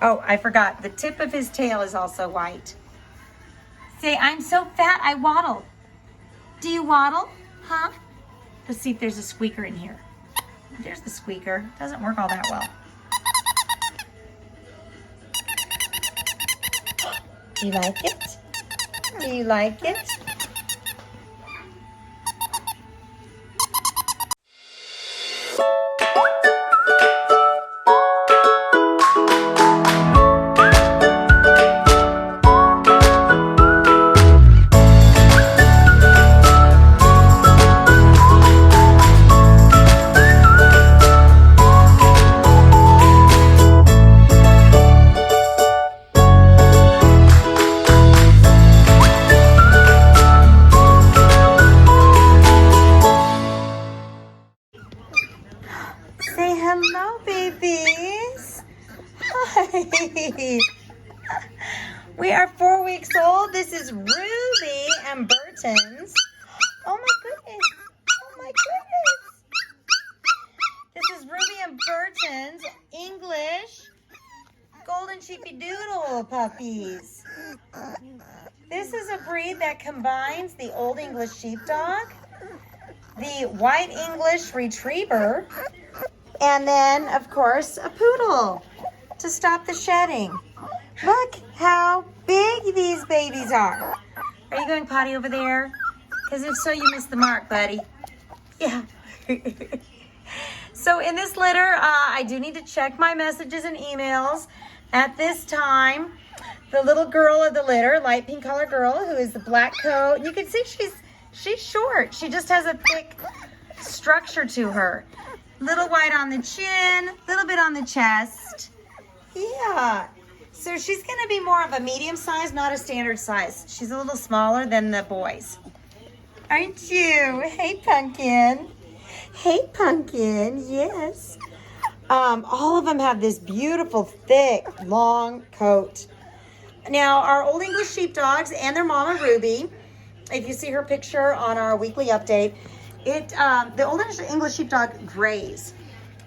Oh, I forgot. The tip of his tail is also white. Say, I'm so fat, I waddle. Do you waddle? Huh? Let's see if there's a squeaker in here. There's the squeaker. Doesn't work all that well. Do you like it? Do you like it? Say hello, babies. Hi. We are 4 weeks old. This is Ruby and Burton's. Oh my goodness. Oh my goodness. This is Ruby and Burton's English Golden Sheepy Doodle puppies. This is a breed that combines the Old English Sheepdog, the White English Retriever, and then, of course, a poodle to stop the shedding. Look how big these babies are. Are you going potty over there? Because if so, you missed the mark, buddy. Yeah. So in this litter, I do need to check my messages and emails. At this time, the little girl of the litter, light pink color girl, who is the black coat. You can see she's short. She just has a thick structure to her. Little white on the chin, little bit on the chest. Yeah. So she's going to be more of a medium size, not a standard size. She's a little smaller than the boys. Aren't you? Hey, Pumpkin. Hey, Pumpkin. Yes. All of them have this beautiful, thick, long coat. Now, our Old English Sheepdogs and their mama, Ruby, if you see her picture on our weekly update, the Old English Sheepdog grays.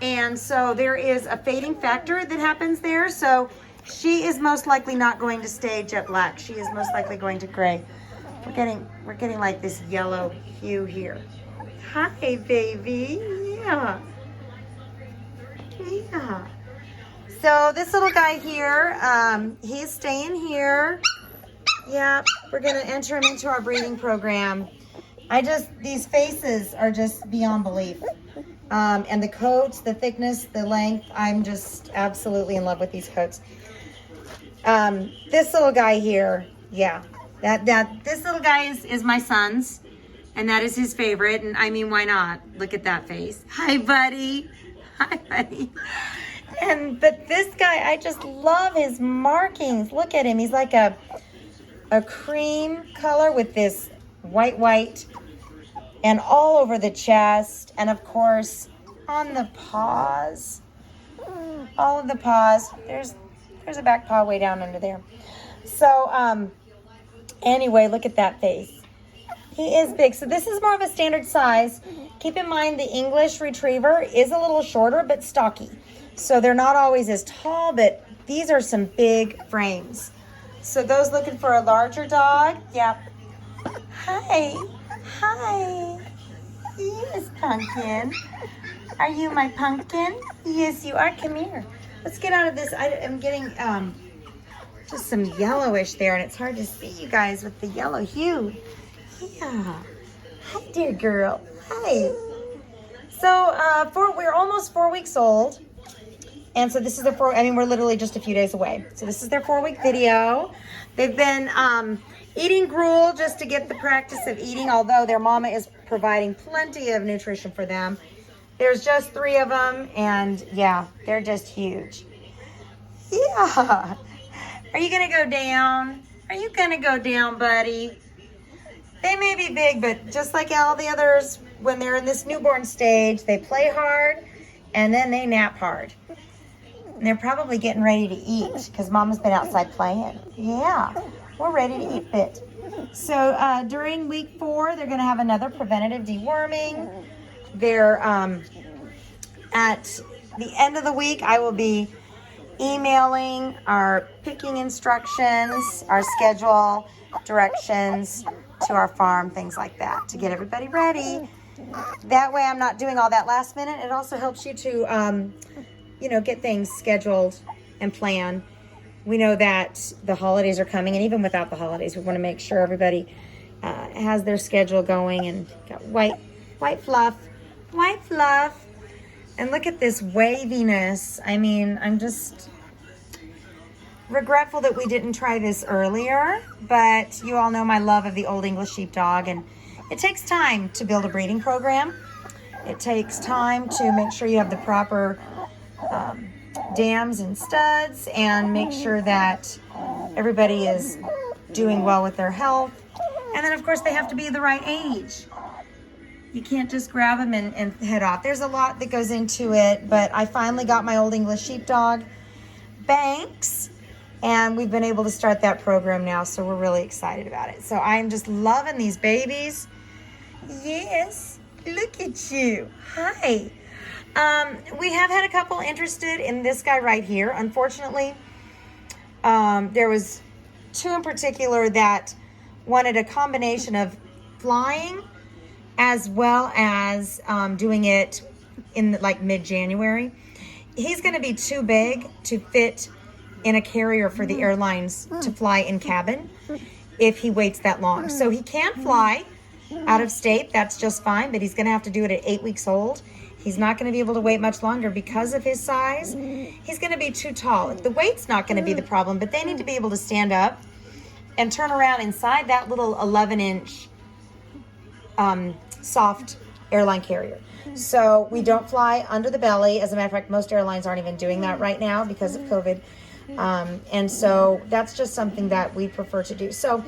And so there is a fading factor that happens there. So she is most likely not going to stay jet black. She is most likely going to gray. We're getting like this yellow hue here. Hi, baby. Yeah. Yeah. So this little guy here, he's staying here. Yeah, we're gonna enter him into our breeding program. These faces are just beyond belief. And the coats, the thickness, the length, I'm just absolutely in love with these coats. This little guy here, yeah, this little guy is my son's, and that is his favorite. And I mean, why not? Look at that face. Hi, buddy. Hi, buddy. But this guy, I just love his markings. Look at him. He's like a cream color with this white, and all over the chest, and of course on the paws. All of the paws. There's a back paw way down under there. So anyway, look at that face. He is big. So this is more of a standard size. Keep in mind the English Retriever is a little shorter but stocky. So they're not always as tall, but these are some big frames. So those looking for a larger dog, yep. Hi. Hi. Yes, Pumpkin. Are you my pumpkin? Yes, you are. Come here. Let's get out of this. I'm getting just some yellowish there, and it's hard to see you guys with the yellow hue. Yeah. Hi, dear girl. Hi. So we're almost 4 weeks old. And so this is we're literally just a few days away. So this is their 4-week video. They've been eating gruel just to get the practice of eating, although their mama is providing plenty of nutrition for them. There's just 3 of them, and yeah, they're just huge. Yeah. Are you gonna go down? Are you gonna go down, buddy? They may be big, but just like all the others, when they're in this newborn stage, they play hard, and then they nap hard. And they're probably getting ready to eat because Mama's been outside playing. Yeah, we're ready to eat fit. So during week 4, they're going to have another preventative deworming. They're at the end of the week, I will be emailing our picking instructions, our schedule, directions to our farm, things like that, to get everybody ready. That way I'm not doing all that last minute. It also helps you to, get things scheduled and planned. We know that the holidays are coming, and even without the holidays, we want to make sure everybody has their schedule going, and got white fluff. And look at this waviness. I mean, I'm just regretful that we didn't try this earlier, but you all know my love of the Old English Sheepdog, and it takes time to build a breeding program. It takes time to make sure you have the proper dams and studs, and make sure that everybody is doing well with their health. And then, of course, they have to be the right age. You can't just grab them and head off. There's a lot that goes into it, but I finally got my Old English Sheepdog, Banks, and we've been able to start that program now, so we're really excited about it. So I'm just loving these babies. Yes, look at you. Hi. We have had a couple interested in this guy right here. Unfortunately, there was two in particular that wanted a combination of flying as well as doing it in like mid-January. He's going to be too big to fit in a carrier for the airlines to fly in cabin if he waits that long. So he can fly out of state. That's just fine, but he's going to have to do it at 8 weeks old. He's not going to be able to wait much longer because of his size. He's going to be too tall. The weight's not going to be the problem, but they need to be able to stand up and turn around inside that little 11-inch soft airline carrier. So we don't fly under the belly. As a matter of fact, most airlines aren't even doing that right now because of COVID. And so that's just something that we prefer to do. So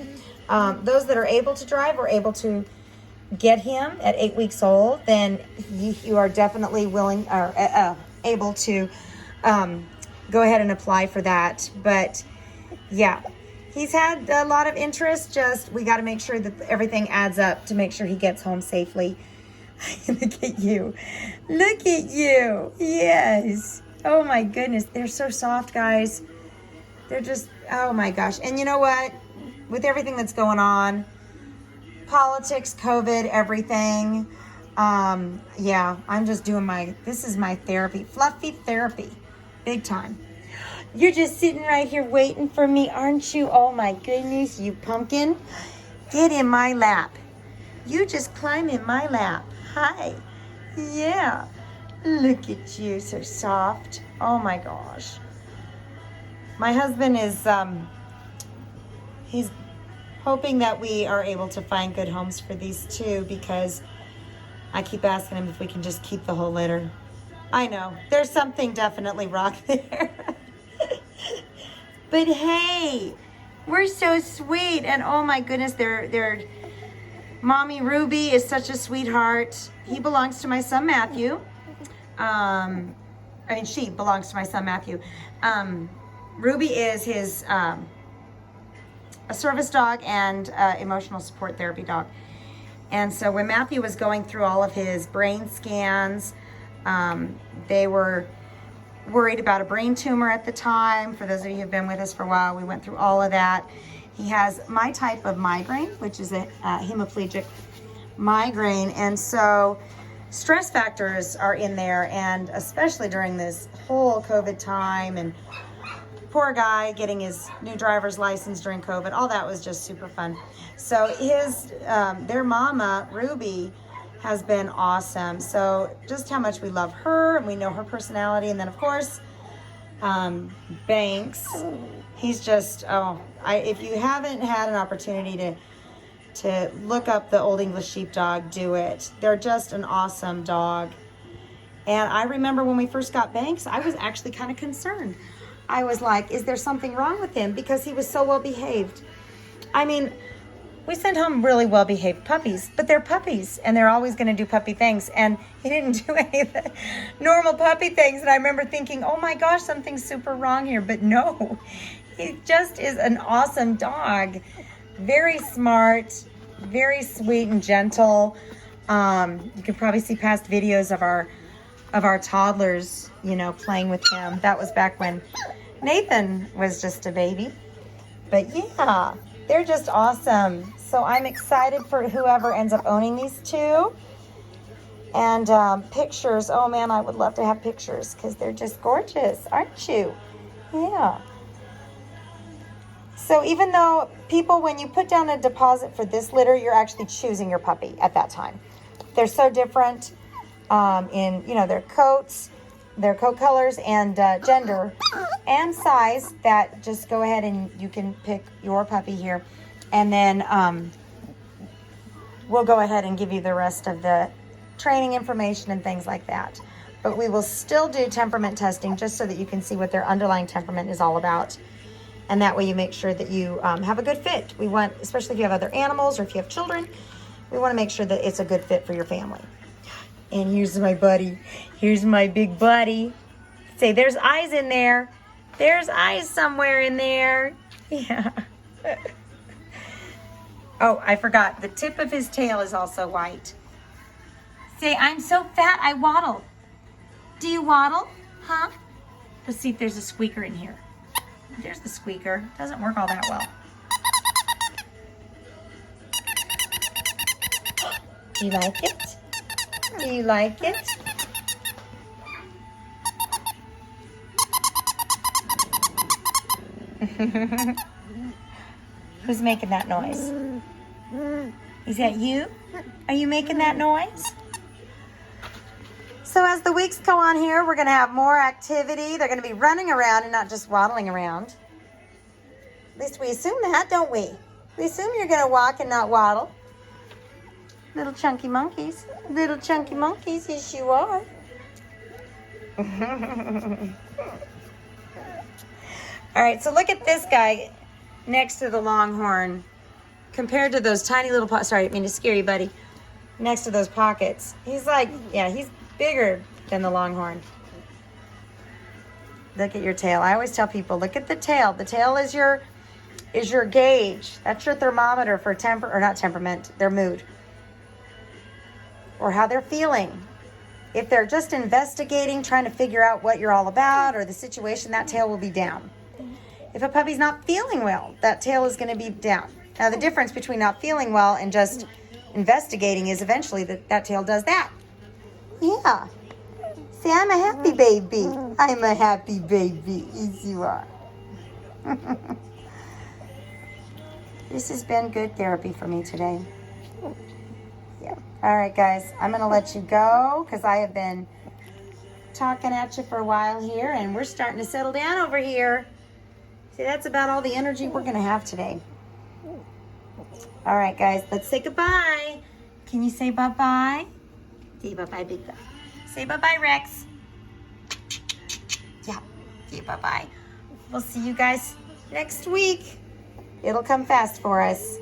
those that are able to drive or able to get him at 8 weeks old, then you are definitely willing or able to go ahead and apply for that. But yeah, he's had a lot of interest. Just we got to make sure that everything adds up to make sure he gets home safely. Look at you. Look at you. Yes. Oh my goodness. They're so soft, guys. They're just, oh my gosh. And you know what? With everything that's going on, politics, COVID, everything. Yeah, I'm just doing this is my therapy. Fluffy therapy. Big time. You're just sitting right here waiting for me, aren't you? Oh my goodness, you pumpkin. Get in my lap. You just climb in my lap. Hi. Yeah. Look at you, so soft. Oh my gosh. My husband is, he's hoping that we are able to find good homes for these two, because I keep asking him if we can just keep the whole litter. I know, there's something definitely wrong there. But hey, we're so sweet, and oh my goodness, they're Mommy Ruby is such a sweetheart. He belongs to my son Matthew. She belongs to my son Matthew. Ruby is his a service dog and emotional support therapy dog. And so when Matthew was going through all of his brain scans, they were worried about a brain tumor at the time. For those of you who've been with us for a while, we went through all of that. He has my type of migraine, which is a hemiplegic migraine. And so stress factors are in there, and especially during this whole COVID time, and poor guy getting his new driver's license during COVID, all that was just super fun. So their mama, Ruby, has been awesome. So just how much we love her, and we know her personality. And then of course, Banks, he's just, if you haven't had an opportunity to look up the Old English Sheepdog, do it. They're just an awesome dog. And I remember when we first got Banks, I was actually kind of concerned. I was like, is there something wrong with him? Because he was so well behaved. I mean, we sent home really well behaved puppies, but they're puppies and they're always going to do puppy things. And he didn't do any of the normal puppy things. And I remember thinking, oh my gosh, something's super wrong here. But no, he just is an awesome dog. Very smart, very sweet and gentle. You can probably see past videos of our toddlers, playing with him. That was back when Nathan was just a baby. But yeah, they're just awesome. So I'm excited for whoever ends up owning these two. And pictures. Oh man, I would love to have pictures because they're just gorgeous, aren't you? Yeah. So even though people, when you put down a deposit for this litter, you're actually choosing your puppy at that time. They're so different in, you know, their coats, their coat colors, and gender and size that just go ahead and you can pick your puppy here. And then we'll go ahead and give you the rest of the training information and things like that. But we will still do temperament testing just so that you can see what their underlying temperament is all about. And that way you make sure that you have a good fit. We want, especially if you have other animals or if you have children, we want to make sure that it's a good fit for your family. And here's my buddy. Here's my big buddy. Say, there's eyes in there. There's eyes somewhere in there. Yeah. Oh, I forgot. The tip of his tail is also white. Say, I'm so fat, I waddle. Do you waddle? Huh? Let's see if there's a squeaker in here. There's the squeaker. Doesn't work all that well. Do you like it? Do you like it? Who's making that noise? Is that you? Are you making that noise? So as the weeks go on here, we're going to have more activity. They're going to be running around and not just waddling around. At least we assume that, don't we? We assume you're going to walk and not waddle. Little chunky monkeys. Little chunky monkeys, yes you are. All right, so look at this guy next to the longhorn. Compared to those tiny little pockets. Sorry, I didn't mean to scare you, buddy. Next to those pockets. He's like, yeah, he's bigger than the longhorn. Look at your tail. I always tell people, look at the tail. The tail is your gauge. That's your thermometer for not temperament, their mood. Or how they're feeling. If they're just investigating, trying to figure out what you're all about or the situation, that tail will be down. If a puppy's not feeling well, that tail is going to be down. Now, the difference between not feeling well and just investigating is eventually that tail does that. Yeah. See, I'm a happy baby. I'm a happy baby. Yes, you are. This has been good therapy for me today. Yeah. All right, guys. I'm going to let you go because I have been talking at you for a while here, and we're starting to settle down over here. See, that's about all the energy we're going to have today. All right, guys, let's say goodbye. Can you say bye-bye? Say bye-bye, big guy. Say bye-bye, Rex. Yeah, say bye-bye. We'll see you guys next week. It'll come fast for us.